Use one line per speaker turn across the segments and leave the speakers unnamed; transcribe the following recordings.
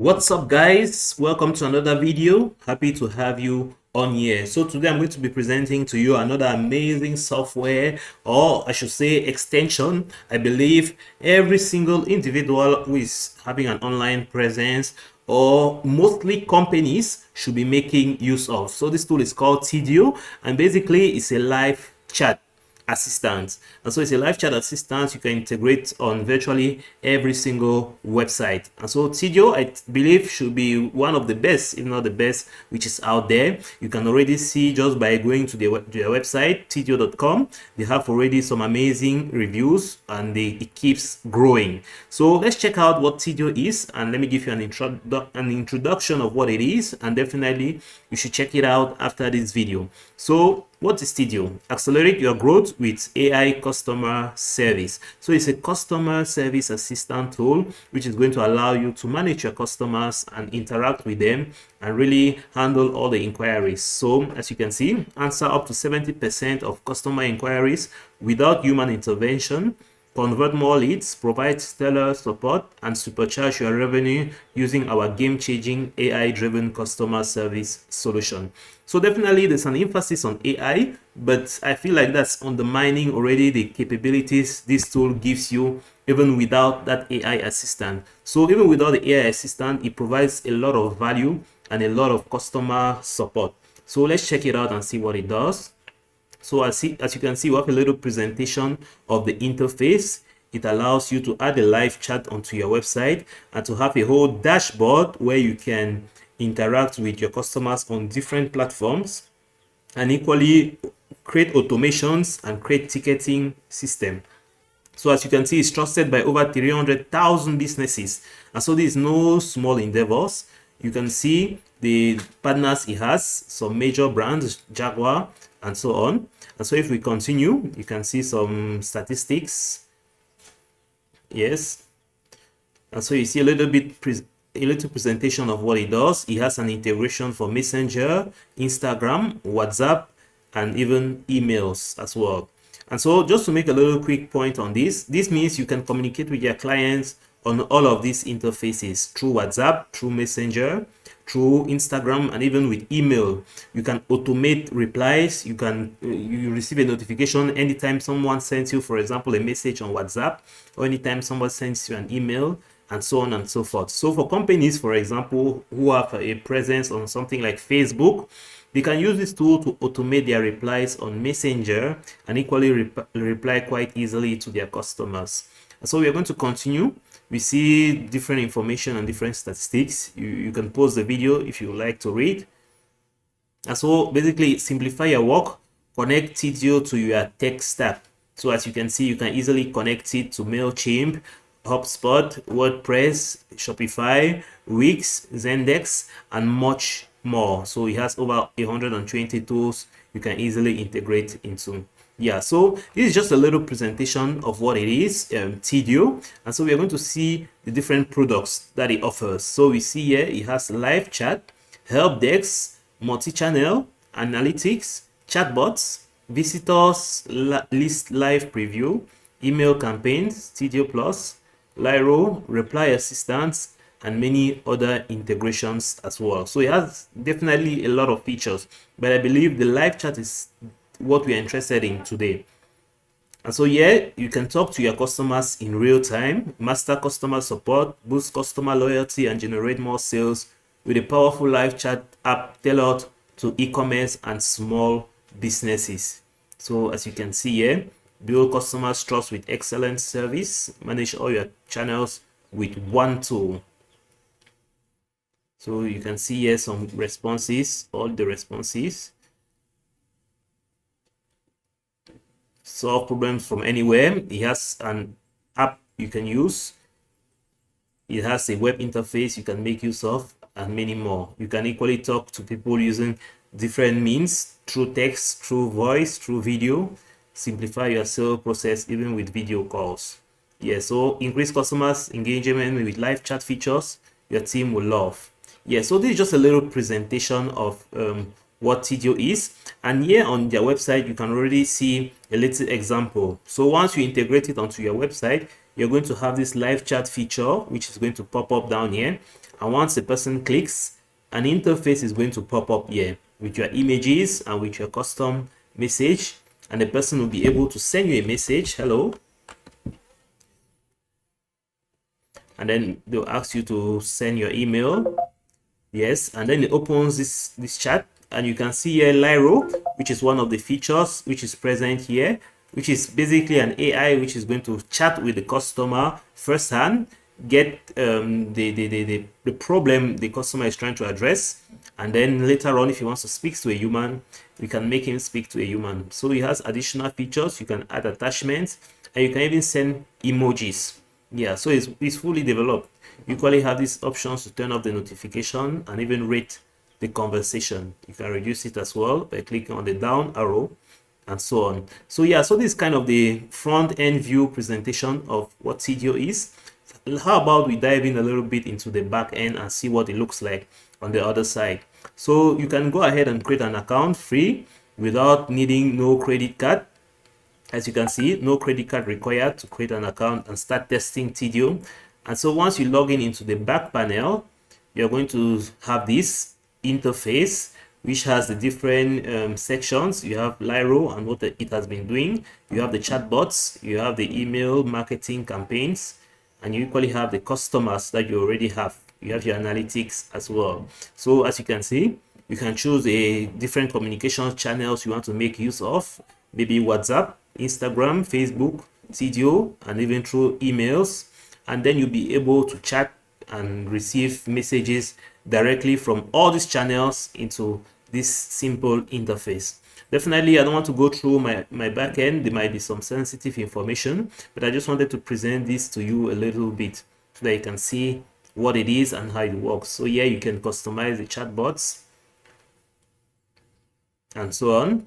What's up, guys? Welcome to another video. Happy to have you on here. So today I'm going to be presenting to you another amazing software, or I should say extension. I believe every single individual who is having an online presence, or mostly companies, should be making use of. So this tool is called Tidio, and basically it's a live chat assistant. And so it's a live chat assistant you can integrate on virtually every single website. And so Tidio, I believe, should be one of the best, if not the best, which is out there. You can already see just by going to their website, tidio.com. They have already some amazing reviews, and it keeps growing. So let's check out what Tidio is, and let me give you an introduction of what it is, and definitely you should check it out after this video. So what is Tidio? Accelerate your growth with AI customer service. So it's a customer service assistant tool which is going to allow you to manage your customers and interact with them and really handle all the inquiries. So as you can see, answer up to 70% of customer inquiries without human intervention, convert more leads, provide stellar support, and supercharge your revenue using our game-changing AI-driven customer service solution. So definitely there's an emphasis on AI, but I feel like that's undermining already the capabilities this tool gives you even without that AI assistant. So even without the AI assistant, it provides a lot of value and a lot of customer support. So let's check it out and see what it does. So as you can see, we have a little presentation of the interface. It allows you to add a live chat onto your website and to have a whole dashboard where you can interact with your customers on different platforms, and equally create automations and create ticketing system. So as you can see, it's trusted by over 300,000 businesses, and so this is no small endeavors. You can see the partners it has, some major brands, Jaguar and so on. And so if we continue, you can see some statistics. Yes. And so you see a little presentation of what it does. It has an integration for Messenger, Instagram, WhatsApp, and even emails as well. And so just to make a little quick point on this means you can communicate with your clients on all of these interfaces through WhatsApp, through Messenger, through Instagram, and even with email. You can automate replies. You receive a notification anytime someone sends you, for example, a message on WhatsApp, or anytime someone sends you an email, and so on and so forth. So for companies, for example, who have a presence on something like Facebook, they can use this tool to automate their replies on Messenger and equally reply quite easily to their customers. And so we are going to continue. We see different information and different statistics. You can pause the video if you would like to read. And so basically, simplify your work, connect Tidio to your tech stack. So as you can see, you can easily connect it to MailChimp, HubSpot, WordPress, Shopify, Wix, Zendesk, and much more. So it has over 120 tools you can easily integrate into. Yeah, so this is just a little presentation of what it is, Tidio. And so we are going to see the different products that it offers. So we see here it has live chat, help desk, multi-channel, analytics, chatbots, visitors list live preview, email campaigns, Tidio Plus, Lyro, reply assistants, and many other integrations as well. So it has definitely a lot of features, but I believe the live chat is what we are interested in today. And so here you can talk to your customers in real time, master customer support, boost customer loyalty, and generate more sales with a powerful live chat app tailored to e-commerce and small businesses. So as you can see here, build customers trust with excellent service, manage all your channels with one tool. So you can see here some responses, all the responses. Solve problems from anywhere. It has an app you can use. It has a web interface you can make use of, and many more. You can equally talk to people using different means, through text, through voice, through video. Simplify your sales process even with video calls. Yeah, so increase customers engagement with live chat features your team will love. Yeah, so this is just a little presentation of what Tidio is, and here on their website you can already see a little example. So once you integrate it onto your website, you're going to have this live chat feature, which is going to pop up down here. And once the person clicks, an interface is going to pop up here with your images and with your custom message, and the person will be able to send you a message, hello, and then they'll ask you to send your email, yes, and then it opens this chat, and you can see here Lyro, which is one of the features which is present here, which is basically an AI which is going to chat with the customer firsthand, get the problem the customer is trying to address, and then later on, if he wants to speak to a human, we can make him speak to a human. So it has additional features. You can add attachments, and you can even send emojis. Yeah, so it's fully developed. You equally have these options to turn off the notification and even rate the conversation. You can reduce it as well by clicking on the down arrow and so on. So yeah, so this is kind of the front end view presentation of what Tidio is. How about we dive in a little bit into the back end and see what it looks like on the other side. So you can go ahead and create an account free without needing no credit card. As you can see, no credit card required to create an account and start testing Tidio. And so once you log in into the back panel, you're going to have this interface which has the different sections. You have Lyro and what it has been doing. You have the chatbots, you have the email marketing campaigns, and you equally have the customers that you already have. You have your analytics as well. So as you can see, you can choose a different communication channels you want to make use of, maybe WhatsApp, Instagram, Facebook, Tidio, and even through emails. And then you'll be able to chat and receive messages directly from all these channels into this simple interface. Definitely, I don't want to go through my backend. There might be some sensitive information, but I just wanted to present this to you a little bit so that you can see what it is and how it works. So yeah, you can customize the chatbots and so on.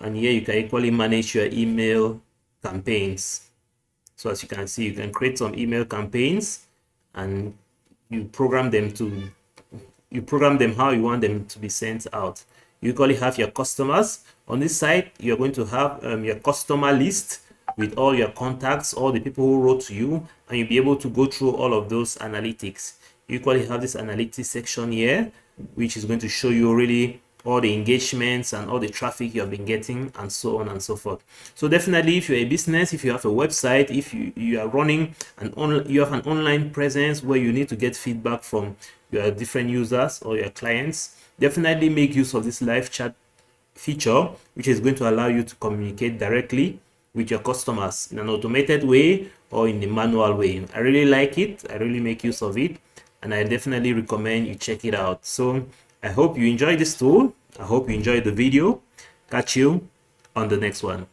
And here you can equally manage your email campaigns. So as you can see, you can create some email campaigns and you program them how you want them to be sent out. You equally have your customers. On this side, you're going to have your customer list with all your contacts, all the people who wrote to you, and you'll be able to go through all of those analytics. You equally have this analytics section here, which is going to show you really all the engagements and all the traffic you have been getting and so on and so forth. So definitely, if you're a business, if you have a website, if you are running you have an online presence where you need to get feedback from your different users or your clients, definitely make use of this live chat feature, which is going to allow you to communicate directly with your customers in an automated way or in the manual way. I really like it. I really make use of it, and I definitely recommend you check it out. So I hope you enjoyed this tool. I hope you enjoyed the video. Catch you on the next one.